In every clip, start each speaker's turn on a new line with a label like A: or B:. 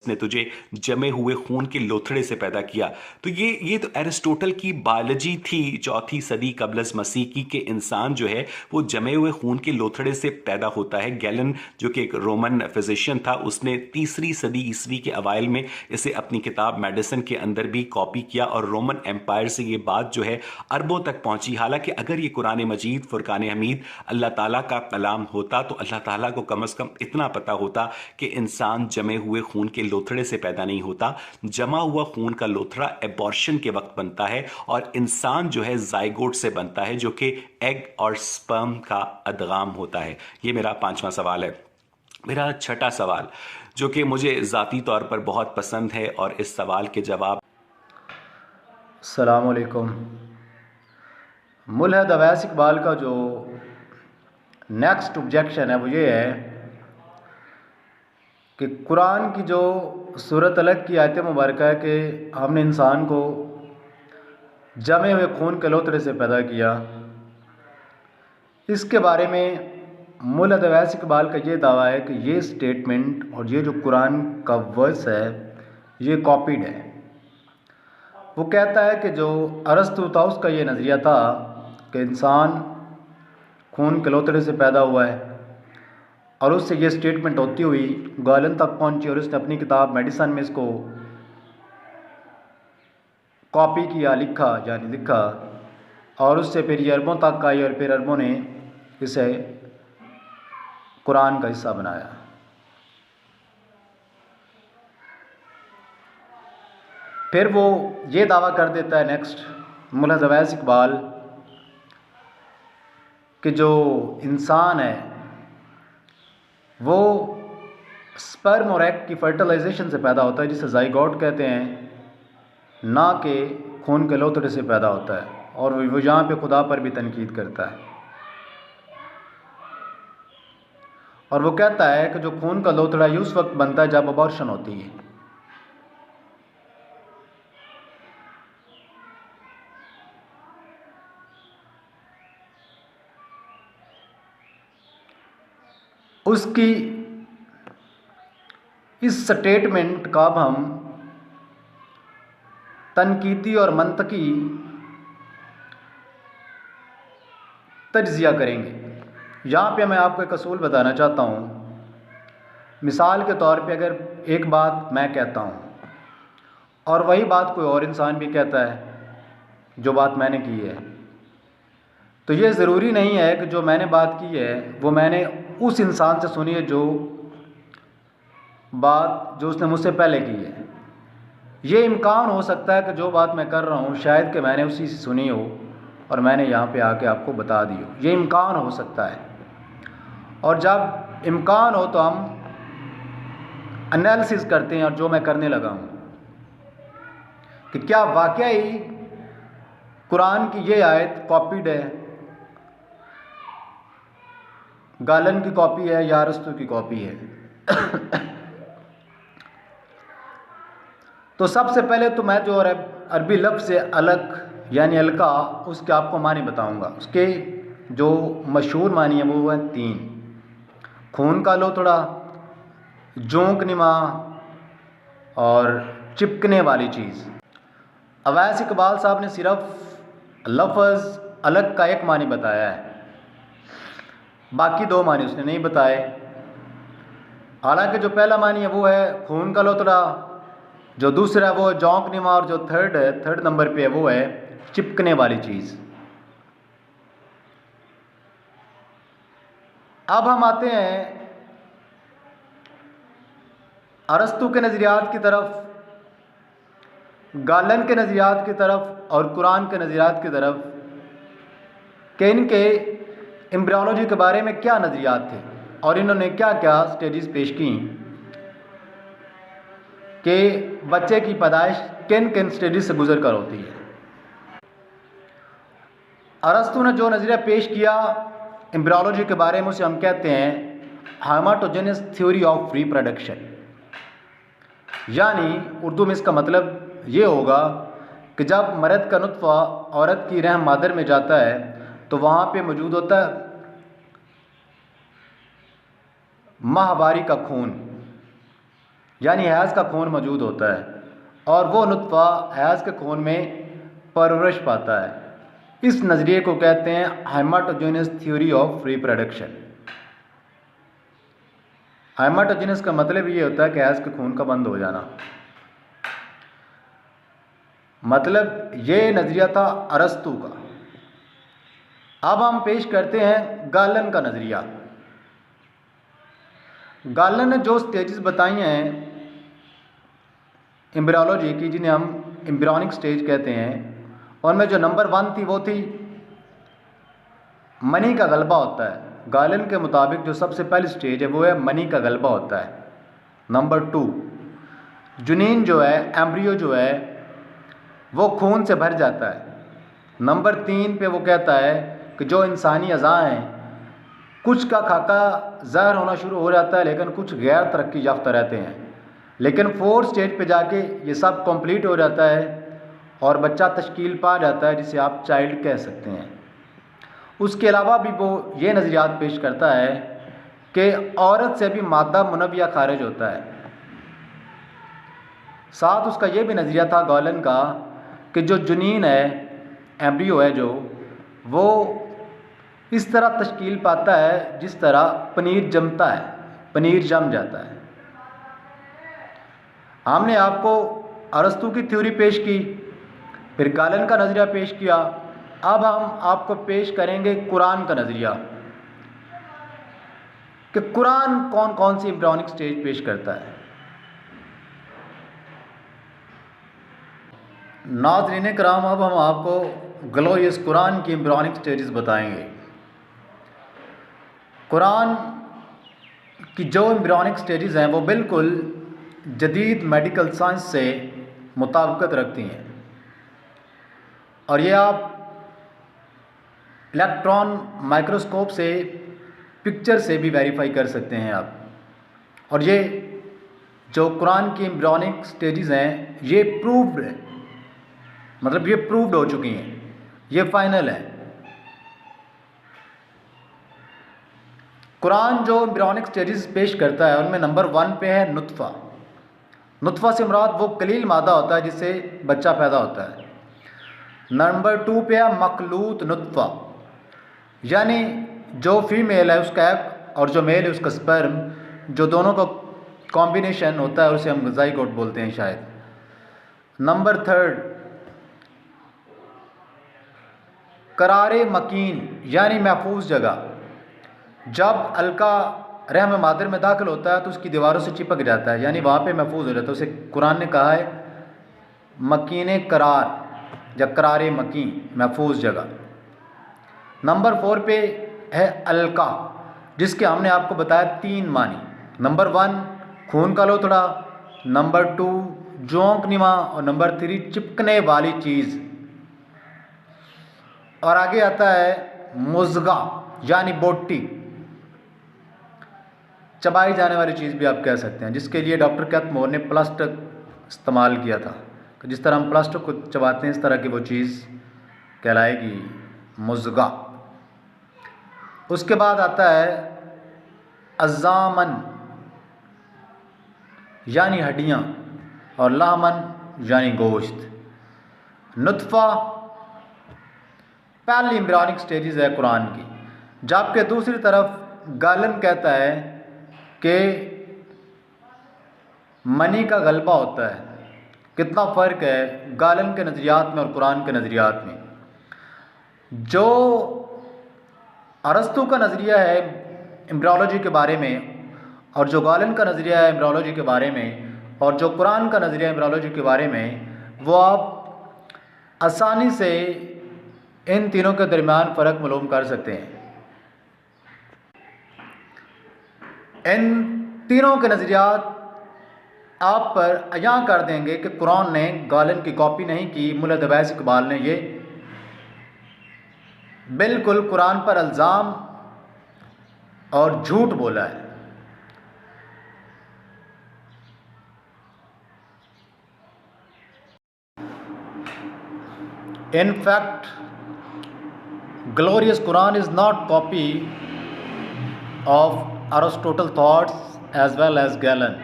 A: ने तुझे जमे हुए खून के लोथड़े से पैदा किया। तो ये तो एरिस्टोटल की बायोलॉजी थी 4वीं सदी कबलस मसीह की, कि इंसान जो है वो जमे हुए खून के लोथड़े से पैदा होता है। गैलन जो कि एक रोमन फिजिशियन था, उसने 3री सदी ईस्वी के अवाइल में इसे अपनी किताब मेडिसिन के अंदर भी कॉपी किया और रोमन एम्पायर से ये बात जो है अरबों तक पहुंची। हालांकि अगर ये कुरान मजीद फुरकान हमीद अल्लाह ताला का कलाम होता तो अल्लाह ताला को कम से कम इतना पता होता कि इंसान जमे हुए खून के लोथड़े से पैदा नहीं होता। जमा हुआ खून का लोथड़ा एबॉर्शन के वक्त बनता है और इंसान जो है जाइगोट से बनता है, जो कि एग और स्पर्म का अदगाम होता है। ये मेरा 5वां सवाल है। मेरा छठा सवाल जो कि मुझे ज़ाती तौर पर बहुत पसंद है, और इस सवाल के जवाब
B: अस्सलाम वालेकुम। मुल्हद अवैस इकबाल का जो नेक्स्ट ऑब्जेक्शन है वो ये है कि कुरान की जो सूरत अलग की आयत मुबारक है कि हमने इंसान को जमे हुए खून के लोथड़े से पैदा किया, इसके बारे में मुल्हद अवैस इकबाल का ये दावा है कि ये स्टेटमेंट और ये जो कुरान का वर्स है ये कॉपीड है। वो कहता है कि जो अरस्तु था उसका ये नज़रिया था कि इंसान खून के लोथड़े से पैदा हुआ है, और उससे ये स्टेटमेंट होती हुई गैलन तक पहुंची और उसने अपनी किताब मेडिसिन में इसको कॉपी किया, लिखा, और उससे फिर ये अरबों तक आई और फिर अरबों ने इसे कुरान का हिस्सा बनाया। फिर वो ये दावा कर देता है नेक्स्ट मुल्हद अवैस इकबाल कि जो इंसान है वो स्पर्म और एग की फर्टिलाइजेशन से पैदा होता है, जिसे जाइगोट कहते हैं, ना कि खून के लोथड़े से पैदा होता है। और वो यहाँ पे खुदा पर भी तनकीद करता है और वो कहता है कि जो खून का लोथड़ा उस वक्त बनता है जब अबॉर्शन होती है। उसकी इस स्टेटमेंट का अब हम तनकीदी और मंतकी तज्जिया करेंगे। यहाँ पे मैं आपको एक असूल बताना चाहता हूँ। मिसाल के तौर पे अगर एक बात मैं कहता हूँ और वही बात कोई और इंसान भी कहता है जो बात मैंने की है, तो ये ज़रूरी नहीं है कि जो मैंने बात की है वो मैंने उस इंसान से सुनी है जो उसने मुझसे पहले की है। ये इम्कान हो सकता है कि जो बात मैं कर रहा हूँ शायद कि मैंने उसी से सुनी हो और मैंने यहाँ पे आके आपको बता दी हो। ये इम्कान हो सकता है, और जब इम्कान हो तो हम एनालिसिस करते हैं। और जो मैं करने लगा हूँ कि क्या वाकई कुरान की ये आयत कॉपीड है, गालन की कॉपी है या अरस्तु की कॉपी है। तो सबसे पहले तो मैं जो अरबी लफ्ज़ से अलग यानी अलका उसके आपको मानी बताऊंगा। उसके जो मशहूर मानी है वो है 3: खून का लोथड़ा, जोंक निमा और चिपकने वाली चीज़। अवैस इकबाल साहब ने सिर्फ लफ्ज़ अलग का एक मानी बताया है, बाकी 2 मानी उसने नहीं बताए। हालांकि जो पहला मानी है वो है खून का लोथड़ा, जो दूसरा वो है जोंक निमा, और जो थर्ड नंबर पे है वो है चिपकने वाली चीज़। अब हम आते हैं अरस्तु के नज़रियात की तरफ, गालन के नज़रियात की तरफ और कुरान के नज़रियात की तरफ कि इनके एम्ब्रियोलॉजी के बारे में क्या नज़रियात थे और इन्होंने क्या क्या स्टेजेस पेश की कि बच्चे की पैदाइश किन किन स्टेजेस से गुजर कर होती है। अरस्तु ने जो नज़रिया पेश किया एम्ब्रियोलॉजी के बारे में उसे हम कहते हैं हेमाटोजेनस थ्योरी ऑफ रिप्रोडक्शन, यानी उर्दू में इसका मतलब ये होगा कि जब मर्द का नुत्फ़ा औरत की रहम मादर में जाता है तो वहाँ पे मौजूद होता है माहवारी का खून, यानी हैज़ का खून मौजूद होता है और वो नुत्फ़ा हैज़ के खून में परवरिश पाता है। इस नज़रिए को कहते हैं हेमाटोजेनस थ्योरी ऑफ रिप्रोडक्शन। हेमाटोजेनस का मतलब ये होता है कि हैज़ के खून का बंद हो जाना। मतलब ये नज़रिया था अरस्तू का। अब हम पेश करते हैं गालन का नज़रिया। गालन ने जो स्टेजेस बताई हैं एम्ब्रियोलॉजी की, जिन्हें हम एम्ब्रियोनिक स्टेज कहते हैं, उनमें जो नंबर 1 थी वो थी मनी का गलबा होता है। गालन के मुताबिक जो सबसे पहली स्टेज है वो है मनी का गलबा होता है। नंबर 2 जुनीन जो है, एम्ब्रियो जो है, वो खून से भर जाता है। नंबर 3 पे वो कहता है कि जो इंसानी अज़ा हैं, कुछ का खाका ज़ाहिर होना शुरू हो जाता है लेकिन कुछ गैर तरक्की याफ्ता रहते हैं। लेकिन 4th स्टेज पे जाके ये सब कंप्लीट हो जाता है और बच्चा तश्कील पा जाता है, जिसे आप चाइल्ड कह सकते हैं। उसके अलावा भी वो ये नज़रियात पेश करता है कि औरत से भी मादा मुनव्विया खारिज होता है। साथ उसका ये भी नज़रिया था गालन का कि जो जुनीन है, एम्ब्रियो है, जो वो इस तरह तश्कील पाता है जिस तरह पनीर जमता है, पनीर जम जाता है। हमने आपको अरस्तू की थ्योरी पेश की, फिर गालन का नज़रिया पेश किया। अब हम आपको पेश करेंगे कुरान का नज़रिया कि कुरान कौन कौन सी एम्ब्रियोनिक स्टेज पेश करता है। नाज़रीन कराम, अब हम आपको ग्लोरियस कुरान की एम्ब्रियोनिक स्टेजेस बताएंगे। कुरान की जो एम्ब्रियोनिक स्टेजेस हैं वो बिल्कुल जदीद मेडिकल साइंस से मुताबिकत रखती हैं और ये आप इलेक्ट्रॉन माइक्रोस्कोप से, पिक्चर से भी वेरीफाई कर सकते हैं आप। और ये जो कुरान की एम्ब्रियोनिक स्टेजेस हैं ये प्रूव्ड है, मतलब ये प्रूव्ड हो चुकी हैं, ये फाइनल है। कुरान जो एम्ब्रियोनिक स्टेजेस पेश करता है उनमें नंबर 1 पे है नुत्फ़ा। नुत्फ़ा से मुराद वो कलील मादा होता है जिससे बच्चा पैदा होता है। नंबर 2 पे है मखलूत नुत्फ़ा, यानी जो फीमेल है उसका एग और जो मेल है उसका स्पर्म, जो दोनों का कॉम्बिनेशन होता है उसे हम ज़ाइगोट बोलते हैं शायद। नंबर 3 करारे मकीन, यानी महफूज जगह। जब अलका रहम मादर में दाखिल होता है तो उसकी दीवारों से चिपक जाता है, यानी वहाँ पे महफूज हो जाता है। उसे कुरान ने कहा है मकीन करार या करारे मकीन, महफूज जगह। नंबर 4 पे है अलका, जिसके हमने आपको बताया 3 मानी। नंबर 1 खून का लोथड़ा, नंबर 2 जोंक निमा और नंबर 3 चिपकने वाली चीज़। और आगे आता है मुज़गा, यानी बोटी, चबाई जाने वाली चीज़ भी आप कह सकते हैं, जिसके लिए डॉक्टर कैथमोर ने प्लास्टिक इस्तेमाल किया था। जिस तरह हम प्लास्टिक को चबाते हैं इस तरह की वो चीज़ कहलाएगी मुज़गा। उसके बाद आता है अज़ामन, यानी हड्डियाँ, और लामन, यानी गोश्त। नुत्फ़ा पहली एम्ब्रियोनिक स्टेजेस है कुरान की, जबकि दूसरी तरफ गालन कहता है कि मनी का गलबा होता है। कितना फ़र्क है गालन के नज़रियात में और कुरान के नज़रियात में। जो अरस्तू का नज़रिया है एम्ब्रियोलॉजी के बारे में और जो गालन का नज़रिया है एम्ब्रियोलॉजी के बारे में और जो कुरान का नज़रिया है एम्ब्रियोलॉजी के बारे में, वो आप आसानी से इन तीनों के दरमियान फ़र्क मालूम कर सकते हैं। इन तीनों के नज़रियात आप पर अयां कर देंगे कि कुरान ने गालन की कॉपी नहीं की। मुल्ला दवैस इकबाल ने ये बिल्कुल कुरान पर इल्ज़ाम और झूठ बोला है। In fact, glorious Quran is not copy of Aristotle thoughts as well as Galen.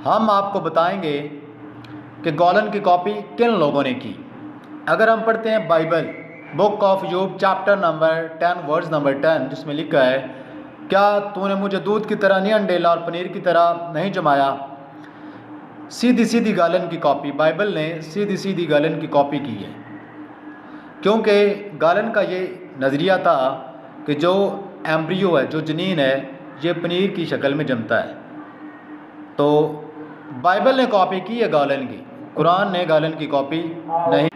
B: हम आपको बताएंगे कि गोलन की कॉपी किन लोगों ने की। अगर हम पढ़ते हैं बाइबल बुक ऑफ यूब चैप्टर नंबर 10 वर्स नंबर 10, जिसमें लिखा है, क्या तूने मुझे दूध की तरह नहीं अंडेला और पनीर की तरह नहीं जमाया। सीधी सीधी गालन की कॉपी, बाइबल ने सीधी सीधी गालन की कॉपी की है, क्योंकि गालन का ये नज़रिया था कि जो एम्ब्रियो है, जो जनीन है, ये पनीर की शक्ल में जमता है। तो बाइबल ने कॉपी की है गालन की, कुरान ने गालन की कॉपी नहीं।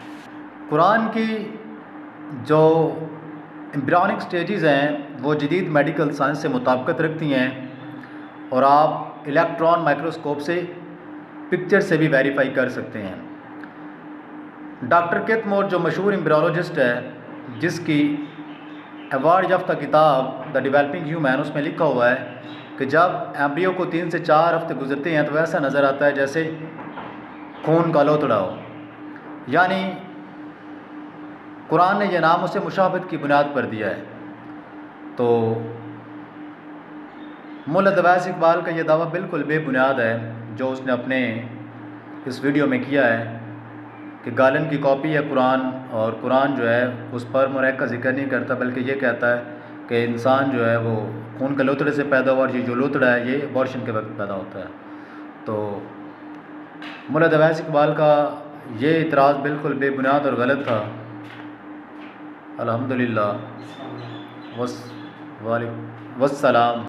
B: कुरान की जो एम्ब्रियोनिक स्टेजेस हैं वो जदीद मेडिकल साइंस से मुताबिकत रखती हैं, और आप इलेक्ट्रॉन माइक्रोस्कोप से पिक्चर से भी वेरीफाई कर सकते हैं। डॉक्टर केतमोर जो मशहूर एम्ब्रियोलॉजिस्ट है, जिसकी अवार्ड याफ्ता किताब द डेवलपिंग ह्यूमन, उसमें लिखा हुआ है कि जब एम्ब्रियो को 3 से 4 हफ्ते गुजरते हैं तो ऐसा नज़र आता है जैसे खून का लोथड़ा हो। यानी कुरान ने यह नाम उसे मुशाबहत की बुनियाद पर दिया है। तो मुल्ला दवाइस इकबाल का यह दावा बिल्कुल बेबुनियाद है जो उसने अपने इस वीडियो में किया है कि गालन की कॉपी है कुरान, और कुरान जो है उस पर मुरैक का जिक्र नहीं करता, बल्कि ये कहता है कि इंसान जो है वो खून के लोथड़े से पैदा हुआ, और ये जो लोथड़ा है ये अबॉर्शन के वक्त पैदा होता है। तो मुल्ला दवाइस इकबाल का ये इतराज़ बिल्कुल बेबुनियाद और गलत था। अल्हम्दुलिल्लाह वस्सलाम।